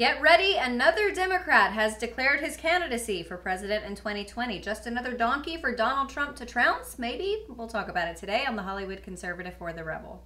Get ready, another Democrat has declared his candidacy for president in 2020. Just another donkey for Donald Trump to trounce? Maybe? We'll talk about it today on The Hollywood Conservative for the Rebel.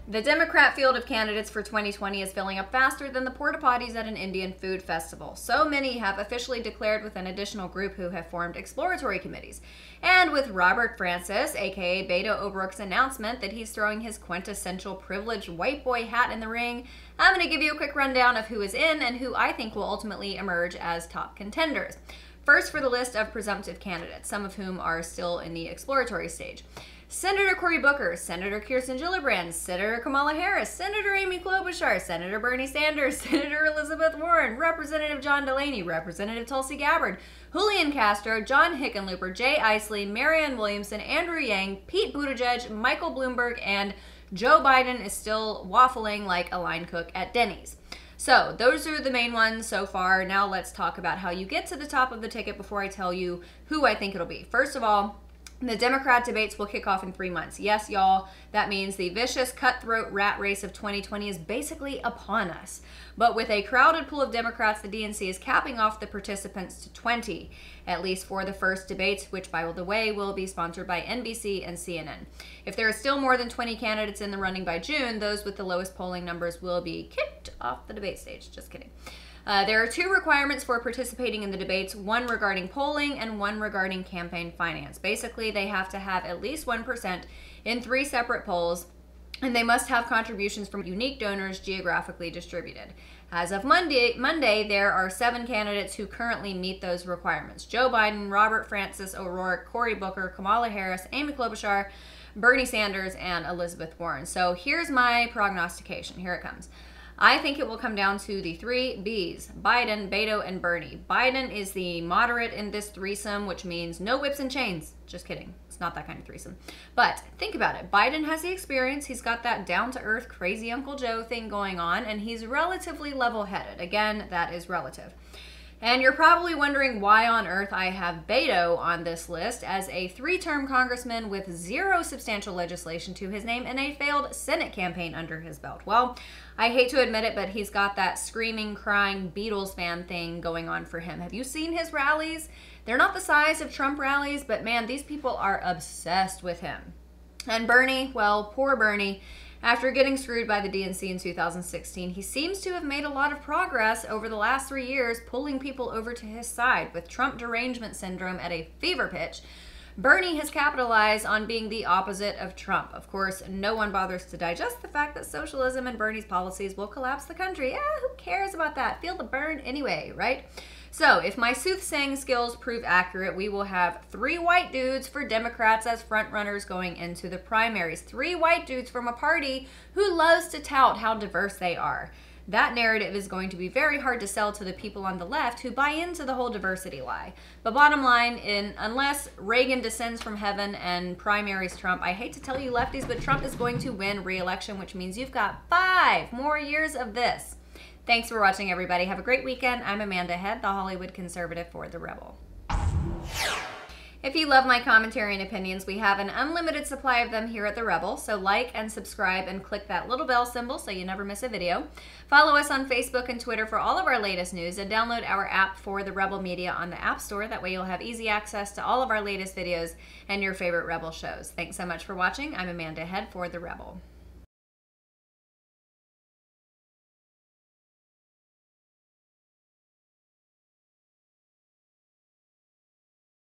The Democrat field of candidates for 2020 is filling up faster than the porta potties at an Indian food festival. So many have officially declared, with an additional group who have formed exploratory committees. And with Robert Francis, aka Beto O'Rourke's announcement that he's throwing his quintessential privileged white boy hat in the ring, I'm going to give you a quick rundown of who is in and who I think will ultimately emerge as top contenders. First, for the list of presumptive candidates, some of whom are still in the exploratory stage. Senator Cory Booker, Senator Kirsten Gillibrand, Senator Kamala Harris, Senator Amy Klobuchar, Senator Bernie Sanders, Senator Elizabeth Warren, Representative John Delaney, Representative Tulsi Gabbard, Julian Castro, John Hickenlooper, Jay Isley, Marianne Williamson, Andrew Yang, Pete Buttigieg, Michael Bloomberg, and Joe Biden is still waffling like a line cook at Denny's. So those are the main ones so far. Now let's talk about how you get to the top of the ticket before I tell you who I think it'll be. First of all, the Democrat debates will kick off in 3 months. Yes, y'all, that means the vicious, cutthroat rat race of 2020 is basically upon us. But with a crowded pool of Democrats, the DNC is capping off the participants to 20, at least for the first debates, which, by the way, will be sponsored by NBC and CNN. If there are still more than 20 candidates in the running by June, those with the lowest polling numbers will be kicked off the debate stage. Just kidding. There are 2 requirements for participating in the debates, one regarding polling and one regarding campaign finance. Basically, they have to have at least 1% in 3 separate polls, and they must have contributions from unique donors geographically distributed. As of Monday, there are 7 candidates who currently meet those requirements: Joe Biden, Robert Francis O'Rourke, Cory Booker, Kamala Harris, Amy Klobuchar, Bernie Sanders, and Elizabeth Warren. So here's my prognostication. Here it comes. I think it will come down to the 3 Bs: Biden, Beto, and Bernie. Biden is the moderate in this threesome, which means no whips and chains. Just kidding. It's not that kind of threesome. But think about it. Biden has the experience. He's got that down-to-earth, crazy Uncle Joe thing going on, and he's relatively level-headed. Again, that is relative. And you're probably wondering why on earth I have Beto on this list as a 3-term congressman with 0 substantial legislation to his name and a failed Senate campaign under his belt. Well, I hate to admit it, but he's got that screaming, crying Beatles fan thing going on for him. Have you seen his rallies? They're not the size of Trump rallies, but man, these people are obsessed with him. And Bernie, well, poor Bernie. After getting screwed by the DNC in 2016, he seems to have made a lot of progress over the last 3 years, pulling people over to his side. With Trump derangement syndrome at a fever pitch, Bernie has capitalized on being the opposite of Trump. Of course, no one bothers to digest the fact that socialism and Bernie's policies will collapse the country. Who cares about that? Feel the burn anyway, right? So, if my soothsaying skills prove accurate, we will have 3 white dudes for Democrats as frontrunners going into the primaries. 3 white dudes from a party who loves to tout how diverse they are. That narrative is going to be very hard to sell to the people on the left who buy into the whole diversity lie. But bottom line, unless Reagan descends from heaven and primaries Trump, I hate to tell you lefties, but Trump is going to win re-election, which means you've got 5 more years of this. Thanks for watching, everybody. Have a great weekend. I'm Amanda Head, the Hollywood Conservative for the Rebel. If you love my commentary and opinions, we have an unlimited supply of them here at The Rebel, so like and subscribe and click that little bell symbol so you never miss a video. Follow us on Facebook and Twitter for all of our latest news, and download our app for the Rebel Media on the App Store. That way you'll have easy access to all of our latest videos and your favorite Rebel shows. Thanks so much for watching. I'm Amanda Head for The Rebel.